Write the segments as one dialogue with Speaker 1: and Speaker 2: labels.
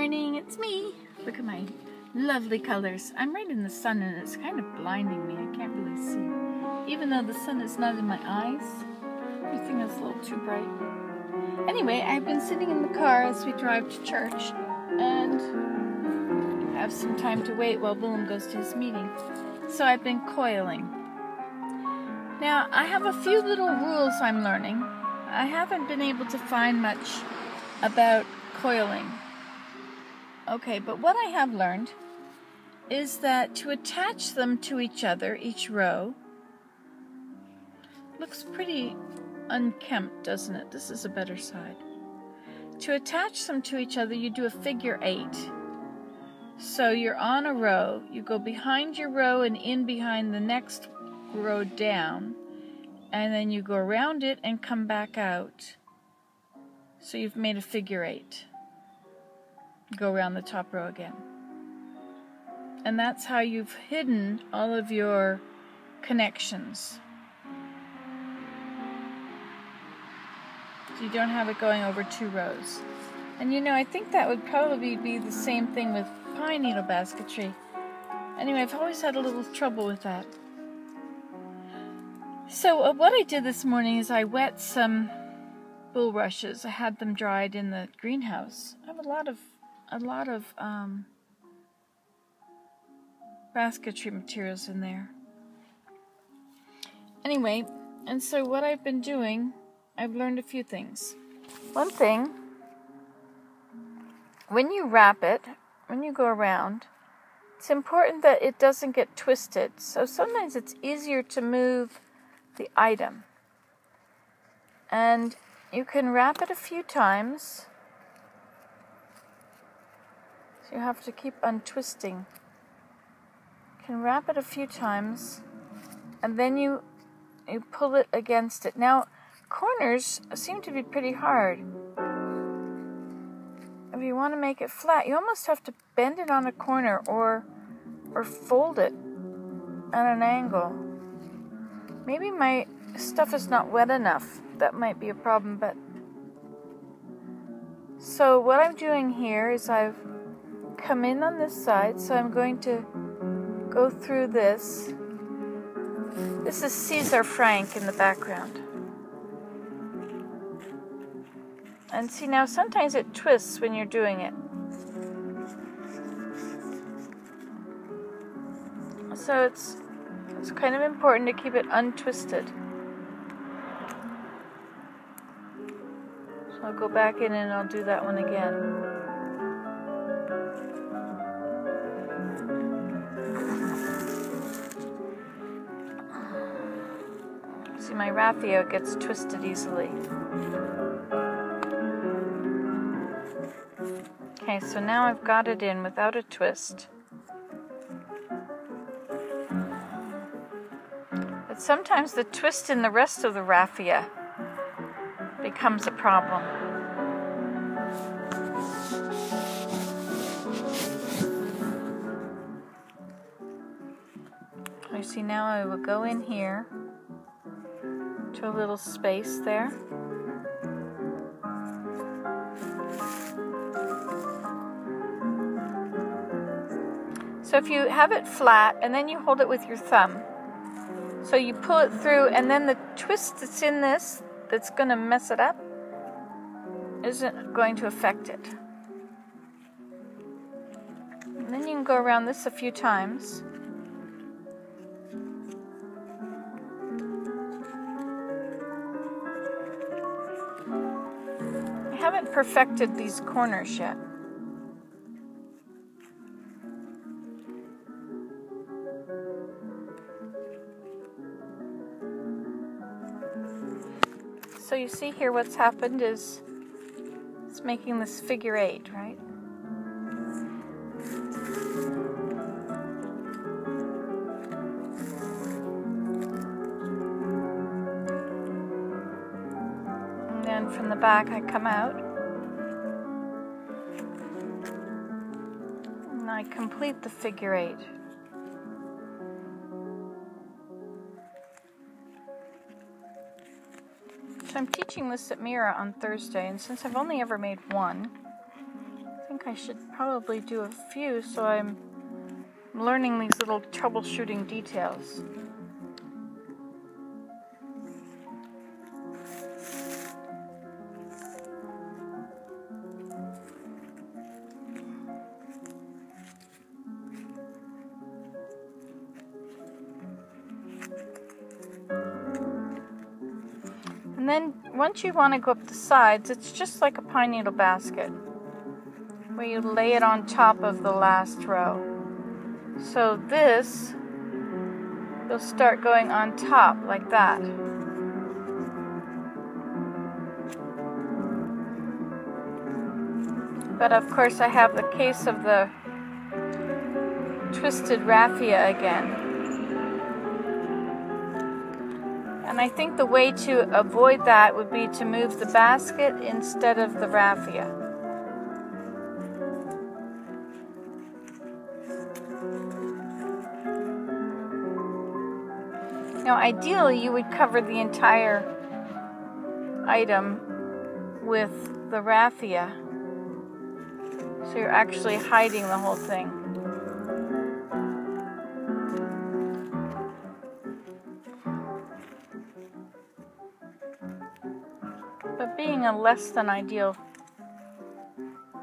Speaker 1: morning, it's me. Look at my lovely colors. I'm right in the sun and it's kind of blinding me. I can't really see. Even though the sun is not in my eyes, everything is a little too bright. Anyway, I've been sitting in the car as we drive to church and have some time to wait while Willem goes to his meeting. So I've been coiling. Now, I have a few little rules I'm learning. I haven't been able to find much about coiling. Okay, but what I have learned is that to attach them to each other, each row, looks pretty unkempt, doesn't it? This is a better side. To attach them to each other, you do a figure 8. So you're on a row, you go behind your row and in behind the next row down, and then you go around it and come back out. So you've made a figure 8. Go around the top row again. And that's how you've hidden all of your connections. So you don't have it going over 2 rows. And you know, I think that would probably be the same thing with pine needle basketry. Anyway, I've always had a little trouble with that. So what I did this morning is I wet some bulrushes. I had them dried in the greenhouse. I have a lot of basketry materials in there. Anyway, and so what I've been doing, I've learned a few things. One thing, when you wrap it, when you go around, it's important that it doesn't get twisted. So sometimes it's easier to move the item. And you can wrap it a few times. So you have to keep untwisting. You can wrap it a few times and then you pull it against it. Now, corners seem to be pretty hard. If you want to make it flat, you almost have to bend it on a corner or fold it at an angle. Maybe my stuff is not wet enough. That might be a problem, but... So what I'm doing here is I've come in on this side, so I'm going to go through this. This is Caesar Frank in the background. And see, now sometimes it twists when you're doing it. So it's kind of important to keep it untwisted. So I'll go back in and I'll do that one again. See, my raffia gets twisted easily. Okay, so now I've got it in without a twist. But sometimes the twist in the rest of the raffia becomes a problem. You see, now I will go in here to a little space there. So if you have it flat and then you hold it with your thumb, so you pull it through and then the twist that's in this that's going to mess it up isn't going to affect it. And then you can go around this a few times. I haven't perfected these corners yet. So you see here what's happened is it's making this figure 8, right? And then from the back I come out and I complete the figure 8. So I'm teaching this at Mira on Thursday, and since I've only ever made one, I think think I should probably do a few so I'm learning these little troubleshooting details. And then once you want to go up the sides, it's just like a pine needle basket where you lay it on top of the last row. So this will start going on top like that. But of course I have the case of the twisted raffia again. And I think the way to avoid that would be to move the basket instead of the raffia. Now ideally you would cover the entire item with the raffia, so you're actually hiding the whole thing. But being a less than ideal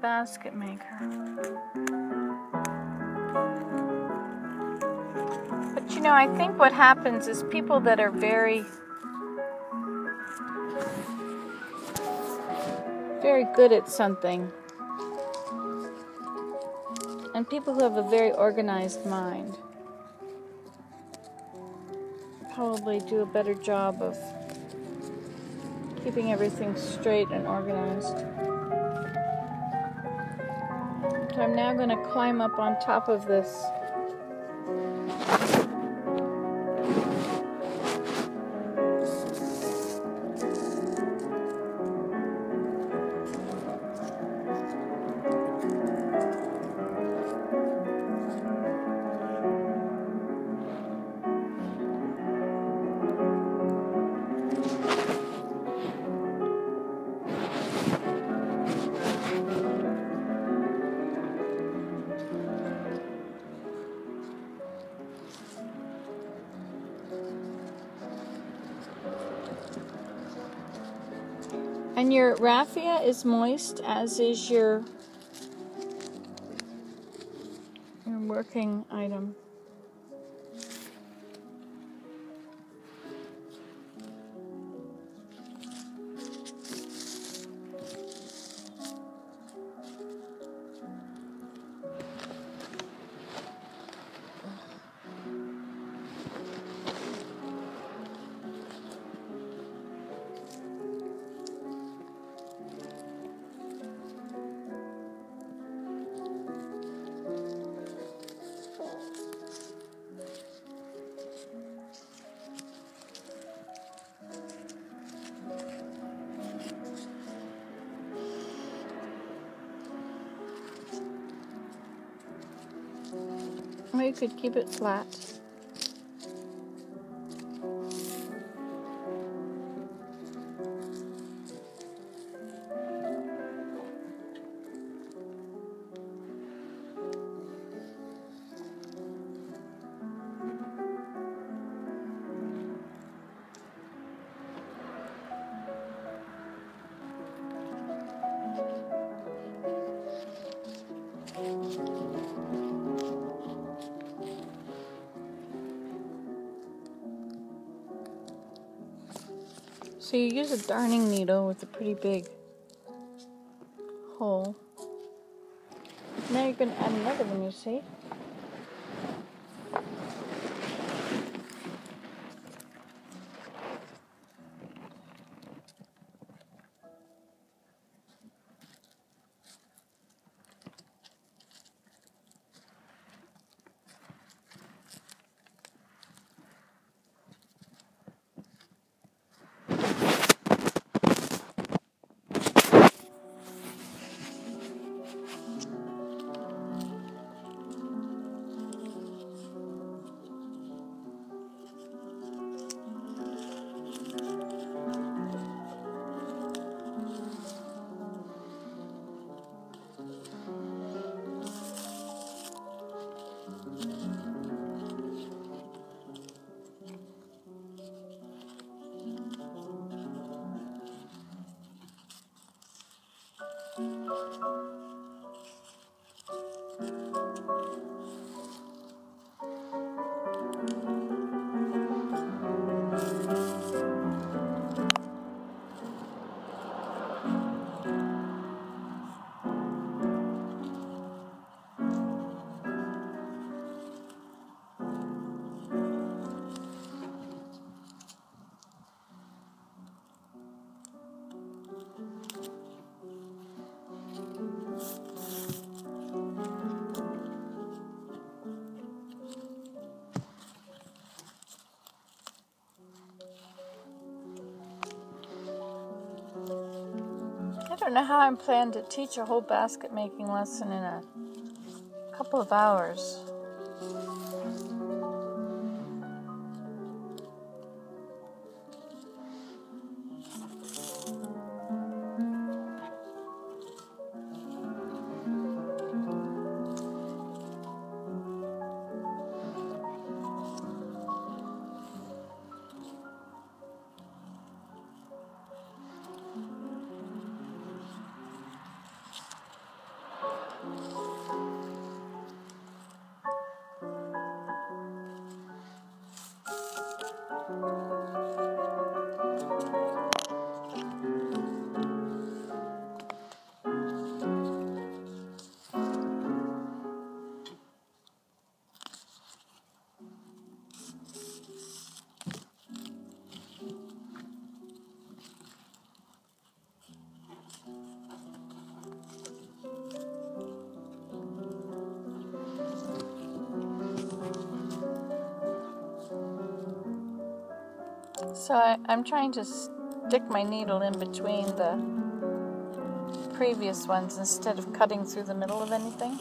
Speaker 1: basket maker. But you know, I think what happens is people that are very good at something, and people who have a very organized mind, probably do a better job of keeping everything straight and organized. So I'm now going to climb up on top of this. And your raffia is moist, as is your working item. Or you could keep it flat. So you use a darning needle with a pretty big hole. Now you're going to add another one, you see? I don't know how I'm planning to teach a whole basket making lesson in a couple of hours. So I'm trying to stick my needle in between the previous ones instead of cutting through the middle of anything.